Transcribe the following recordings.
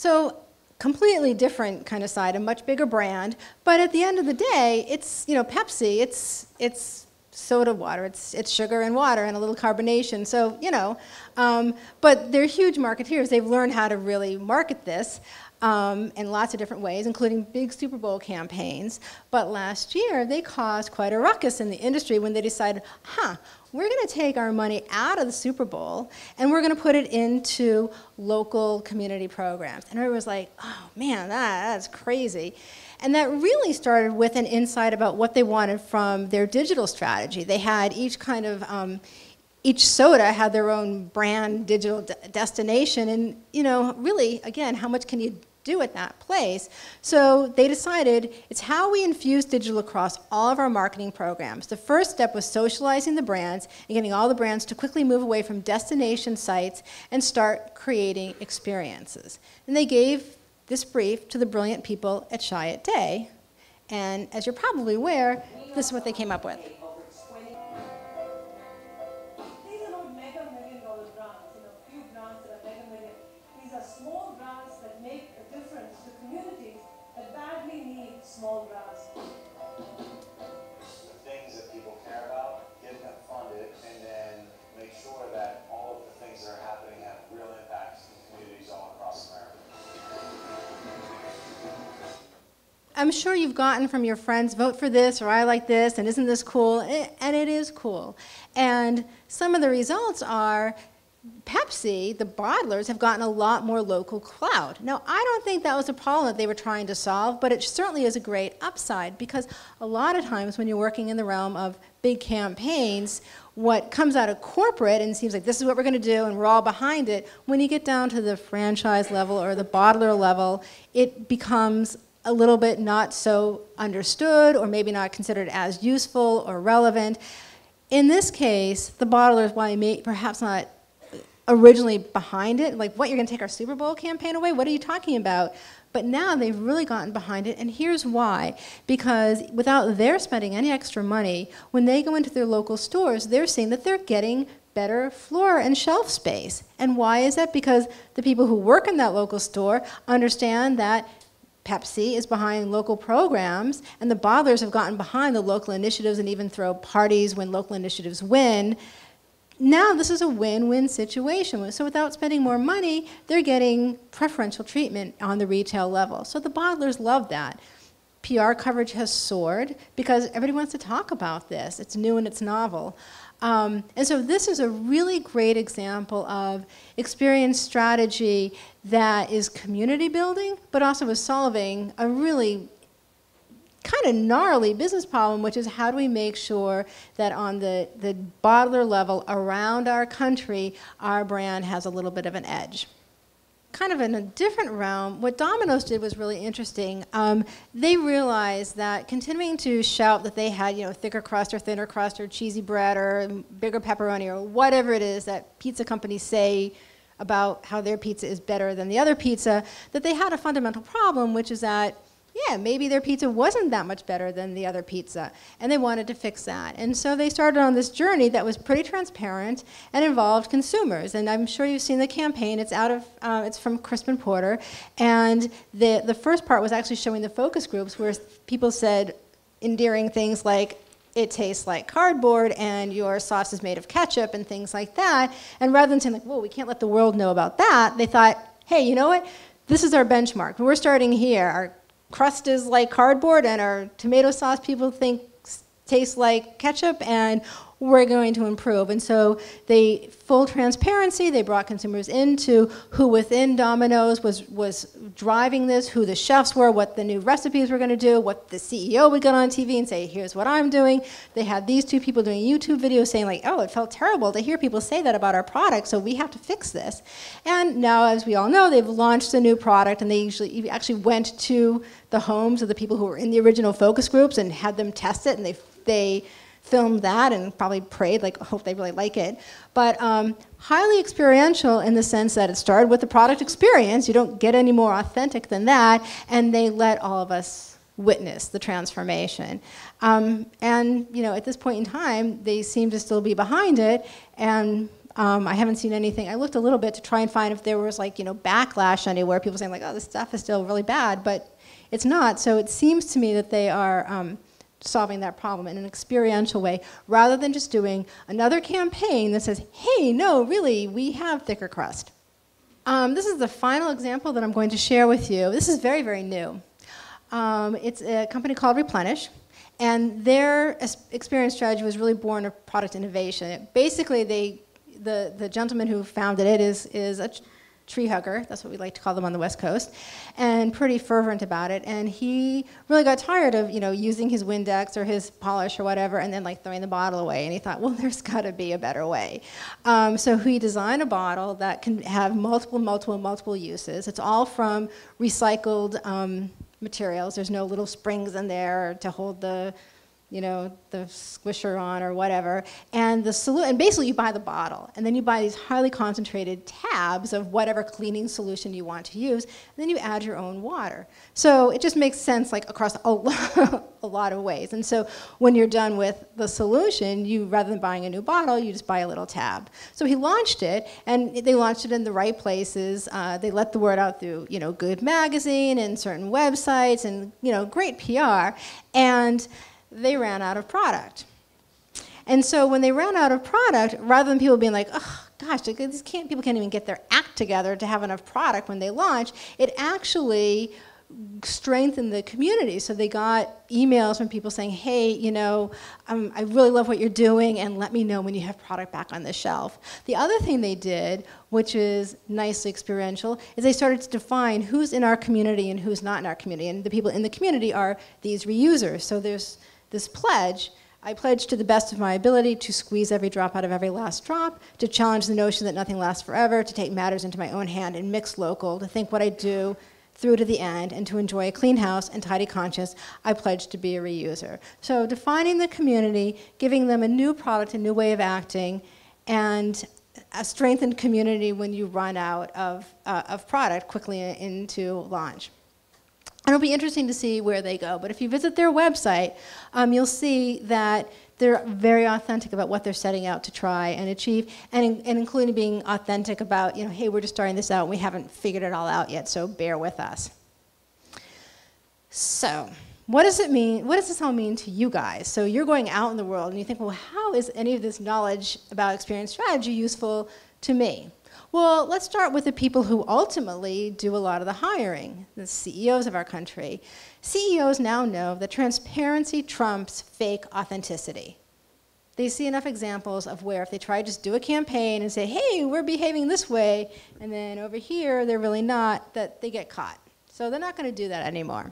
So completely different kind of side, a much bigger brand. But at the end of the day, it's, you know, Pepsi, it's soda water, it's sugar and water and a little carbonation. So, you know, but they're huge marketeers. They've learned how to really market this in lots of different ways, including big Super Bowl campaigns. But last year, they caused quite a ruckus in the industry when they decided, we're going to take our money out of the Super Bowl and we're going to put it into local community programs. And everyone was like, oh man, that's crazy. And that really started with an insight about what they wanted from their digital strategy. They had each kind of, each soda had their own brand digital destination, and, you know, really, again, how much can you do at that place? So they decided it's how we infuse digital across all of our marketing programs. The first step was socializing the brands and getting all the brands to quickly move away from destination sites and start creating experiences. And they gave this brief to the brilliant people at Chiat Day, and as you're probably aware, this is what they came up with. Small grants. The things that people care about, get them funded, and then make sure that all of the things that are happening have real impacts in communities all across America. I'm sure you've gotten from your friends, vote for this, or I like this, and isn't this cool? And it is cool. And some of the results are Pepsi, the bottlers, have gotten a lot more local clout. Now, I don't think that was a problem that they were trying to solve, but it certainly is a great upside, because a lot of times when you're working in the realm of big campaigns, what comes out of corporate and seems like this is what we're going to do and we're all behind it, when you get down to the franchise level or the bottler level, it becomes a little bit not so understood, or maybe not considered as useful or relevant. In this case, the bottlers, while perhaps not originally behind it, like, what, you're going to take our Super Bowl campaign away? What are you talking about? But now they've really gotten behind it, and here's why. Because without their spending any extra money, when they go into their local stores, they're seeing that they're getting better floor and shelf space. And why is that? Because the people who work in that local store understand that Pepsi is behind local programs, and the bottlers have gotten behind the local initiatives and even throw parties when local initiatives win. Now this is a win-win situation. So without spending more money, they're getting preferential treatment on the retail level. So the bottlers love that. PR coverage has soared because everybody wants to talk about this. It's new and it's novel. And so this is a really great example of experience strategy that is community building, but also is solving a really kind of gnarly business problem, which is how do we make sure that on the bottler level around our country, our brand has a little bit of an edge. Kind of in a different realm, what Domino's did was really interesting. They realized that continuing to shout that they had, you know, thicker crust or thinner crust or cheesy bread or bigger pepperoni or whatever it is that pizza companies say about how their pizza is better than the other pizza, that they had a fundamental problem, which is that, yeah, maybe their pizza wasn't that much better than the other pizza, and they wanted to fix that. And so they started on this journey that was pretty transparent and involved consumers. And I'm sure you've seen the campaign. It's it's from Crispin Porter, and the first part was actually showing the focus groups where people said endearing things like, it tastes like cardboard and your sauce is made of ketchup and things like that. And rather than saying like, whoa, we can't let the world know about that, they thought, hey, you know what? This is our benchmark. We're starting here. Our crust is like cardboard and our tomato sauce people think tastes like ketchup, and we're going to improve. And so they, full transparency, they brought consumers into who within Domino's was driving this, who the chefs were, what the new recipes were going to do, what the CEO would get on TV and say, here's what I'm doing. They had these two people doing YouTube videos saying like, oh, it felt terrible to hear people say that about our product, so we have to fix this. And now, as we all know, they've launched a new product, and they actually went to the homes of the people who were in the original focus groups and had them test it, and they filmed that and probably prayed, like, hope they really like it. But highly experiential in the sense that it started with the product experience. You don't get any more authentic than that. And they let all of us witness the transformation. And, you know, at this point in time, they seem to still be behind it. And I haven't seen anything. I looked a little bit to try and find if there was like, backlash anywhere, people saying like, oh, this stuff is still really bad, but it's not. So it seems to me that they are solving that problem in an experiential way, rather than just doing another campaign that says, hey, no, really, we have thicker crust. This is the final example that I'm going to share with you. This is very, very new. It's a company called Replenish, and their experience strategy was really born of product innovation. Basically, the gentleman who founded it is a tree hugger, that's what we like to call them on the West Coast, and pretty fervent about it. And he really got tired of using his Windex or his polish or whatever, and then like throwing the bottle away. And he thought, well, there's got to be a better way. So he designed a bottle that can have multiple uses. It's all from recycled materials. There's no little springs in there to hold the squisher on or whatever. And basically you buy the bottle, and then you buy these highly concentrated tabs of whatever cleaning solution you want to use, and then you add your own water. So it just makes sense like across a lot of ways. And so when you're done with the solution, rather than buying a new bottle, you just buy a little tab. So he launched it, and they launched it in the right places. They let the word out through Good Magazine and certain websites, and great PR. And they ran out of product. And so when they ran out of product, rather than people being like, oh gosh, people can't even get their act together to have enough product when they launch, it actually strengthened the community. So they got emails from people saying, hey, I really love what you're doing, and let me know when you have product back on the shelf. The other thing they did, which is nicely experiential, is they started to define who's in our community and who's not in our community. And the people in the community are these reusers. So there's this pledge. I pledge to the best of my ability to squeeze every drop out of every last drop, to challenge the notion that nothing lasts forever, to take matters into my own hand and mix local, to think what I do through to the end, and to enjoy a clean house and tidy conscience. I pledge to be a reuser. So defining the community, giving them a new product, a new way of acting, and a strengthened community when you run out of product quickly into launch. It'll be interesting to see where they go, but if you visit their website, you'll see that they're very authentic about what they're setting out to try and achieve, and including being authentic about, hey, we're just starting this out and we haven't figured it all out yet, so bear with us. So, what does it mean? What does this all mean to you guys? So you're going out in the world and you think, well, how is any of this knowledge about experience strategy useful to me? Well, let's start with the people who ultimately do a lot of the hiring, the CEOs of our country. CEOs now know that transparency trumps fake authenticity. They see enough examples of where if they try to just do a campaign and say, hey, we're behaving this way, and then over here they're really not, that they get caught. So they're not going to do that anymore.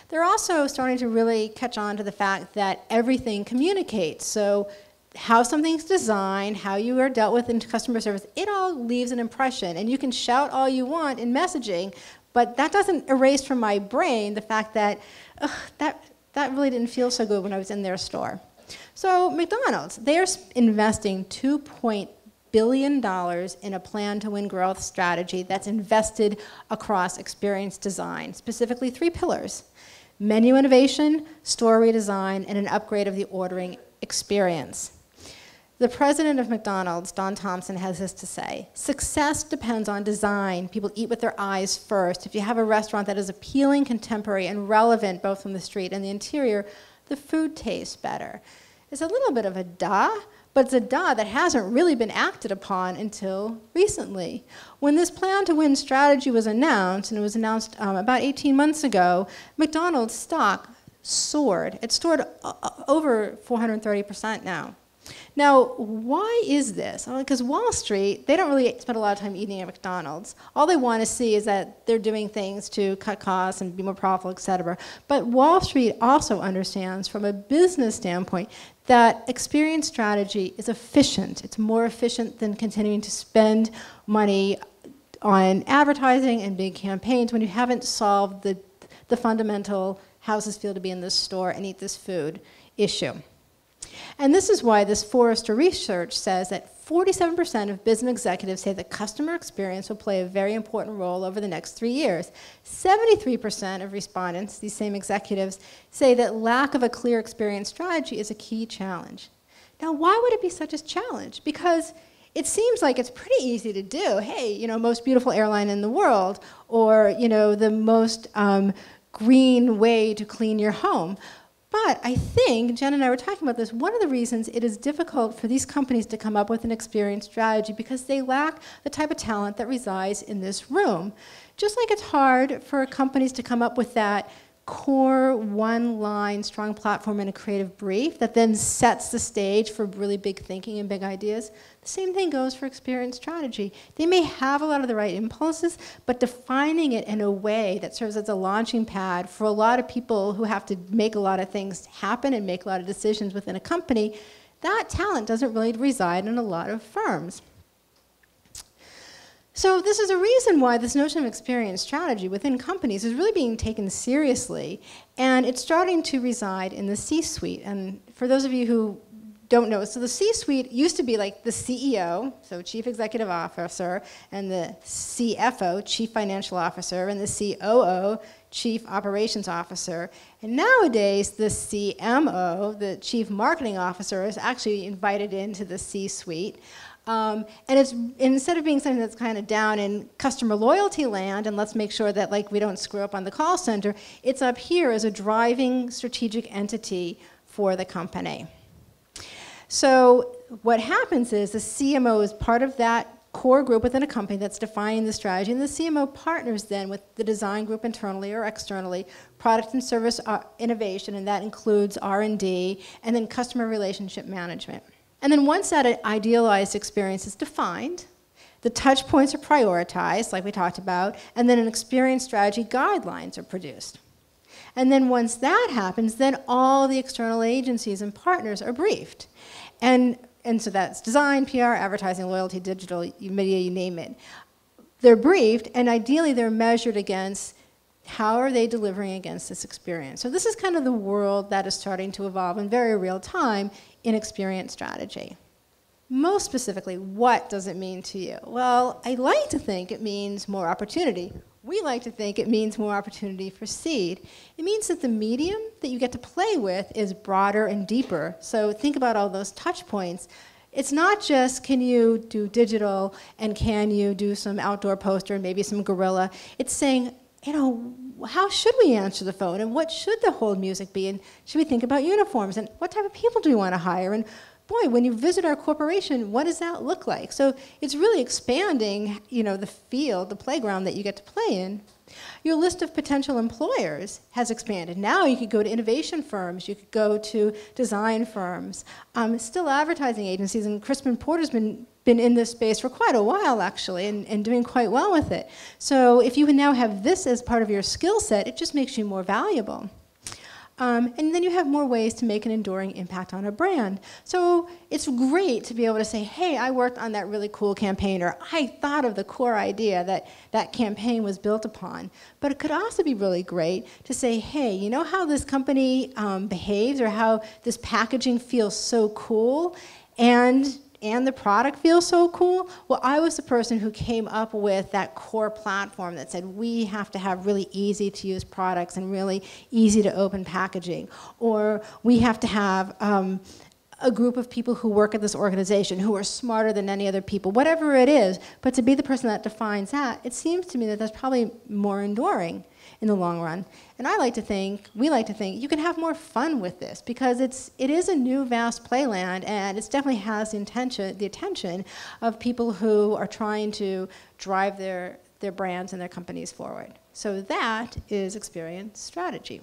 They're also starting to really catch on to the fact that everything communicates. So how something's designed, how you are dealt with in customer service, it all leaves an impression. And you can shout all you want in messaging, but that doesn't erase from my brain the fact that that really didn't feel so good when I was in their store. So McDonald's, they're investing $2 billion in a plan to win growth strategy that's invested across experience design, specifically 3 pillars: menu innovation, store redesign, and an upgrade of the ordering experience. The president of McDonald's, Don Thompson, has this to say: success depends on design. People eat with their eyes first. If you have a restaurant that is appealing, contemporary, and relevant both from the street and the interior, the food tastes better. It's a little bit of a duh, but it's a duh that hasn't really been acted upon until recently. When this plan to win strategy was announced, and it was announced about 18 months ago, McDonald's stock soared. It soared over 430% now. Now, why is this? Because Wall Street, they don't really spend a lot of time eating at McDonald's. All they want to see is that they're doing things to cut costs and be more profitable, et cetera. But Wall Street also understands from a business standpoint that experience strategy is efficient. It's more efficient than continuing to spend money on advertising and big campaigns when you haven't solved the fundamental how does this feel to be in this store and eat this food issue. And this is why this Forrester research says that 47% of business executives say that customer experience will play a very important role over the next 3 years. 73% of respondents, these same executives, say that lack of a clear experience strategy is a key challenge. Now, why would it be such a challenge? Because it seems like it's pretty easy to do. Hey, you know, most beautiful airline in the world, or, you know, the most green way to clean your home. But I think, Jen and I were talking about this, one of the reasons it is difficult for these companies to come up with an experience strategy because they lack the type of talent that resides in this room. Just like it's hard for companies to come up with that core one-line strong platform and a creative brief that then sets the stage for really big thinking and big ideas. The same thing goes for experience strategy. They may have a lot of the right impulses, but defining it in a way that serves as a launching pad for a lot of people who have to make a lot of things happen and make a lot of decisions within a company, that talent doesn't really reside in a lot of firms. So this is a reason why this notion of experience strategy within companies is really being taken seriously, and it's starting to reside in the C-suite. And for those of you who don't know, so the C-suite used to be like the CEO, so Chief Executive Officer, and the CFO, Chief Financial Officer, and the COO, Chief Operations Officer. And nowadays, the CMO, the Chief Marketing Officer, is actually invited into the C-suite. And it's, instead of being something that's kind of down in customer loyalty land, and let's make sure that like we don't screw up on the call center, it's up here as a driving strategic entity for the company. So what happens is the CMO is part of that core group within a company that's defining the strategy, and the CMO partners then with the design group internally or externally, product and service innovation, and that includes R&D, and then customer relationship management. And then once that idealized experience is defined, the touch points are prioritized, like we talked about, and then an experience strategy guidelines are produced. And then once that happens, then all the external agencies and partners are briefed. And so that's design, PR, advertising, loyalty, digital, media, you name it. They're briefed, and ideally they're measured against how are they delivering against this experience. So this is kind of the world that is starting to evolve in very real time in experience strategy. Most specifically, what does it mean to you? Well, I like to think it means more opportunity. We like to think it means more opportunity for seed. It means that the medium that you get to play with is broader and deeper. So think about all those touch points. It's not just can you do digital and can you do some outdoor poster and maybe some guerrilla. It's saying, you know, how should we answer the phone and what should the hold music be, and should we think about uniforms and what type of people do we want to hire, and boy, when you visit our corporation, what does that look like? So it's really expanding, you know, the field, the playground that you get to play in. Your list of potential employers has expanded. Now you could go to innovation firms, you could go to design firms, still advertising agencies, and Crispin Porter's been in this space for quite a while, actually, and doing quite well with it. So if you now have this as part of your skill set, it just makes you more valuable. And then you have more ways to make an enduring impact on a brand. So it's great to be able to say, hey, I worked on that really cool campaign, or I thought of the core idea that that campaign was built upon. But it could also be really great to say, hey, you know how this company behaves, or how this packaging feels so cool, and the product feels so cool? Well, I was the person who came up with that core platform that said we have to have really easy to use products and really easy to open packaging. Or we have to have a group of people who work at this organization who are smarter than any other people, whatever it is. But to be the person that defines that, it seems to me that that's probably more enduring in the long run. And I like to think, we like to think, you can have more fun with this because it is a new vast playland, and it definitely has the attention of people who are trying to drive their brands and their companies forward. So that is experience strategy.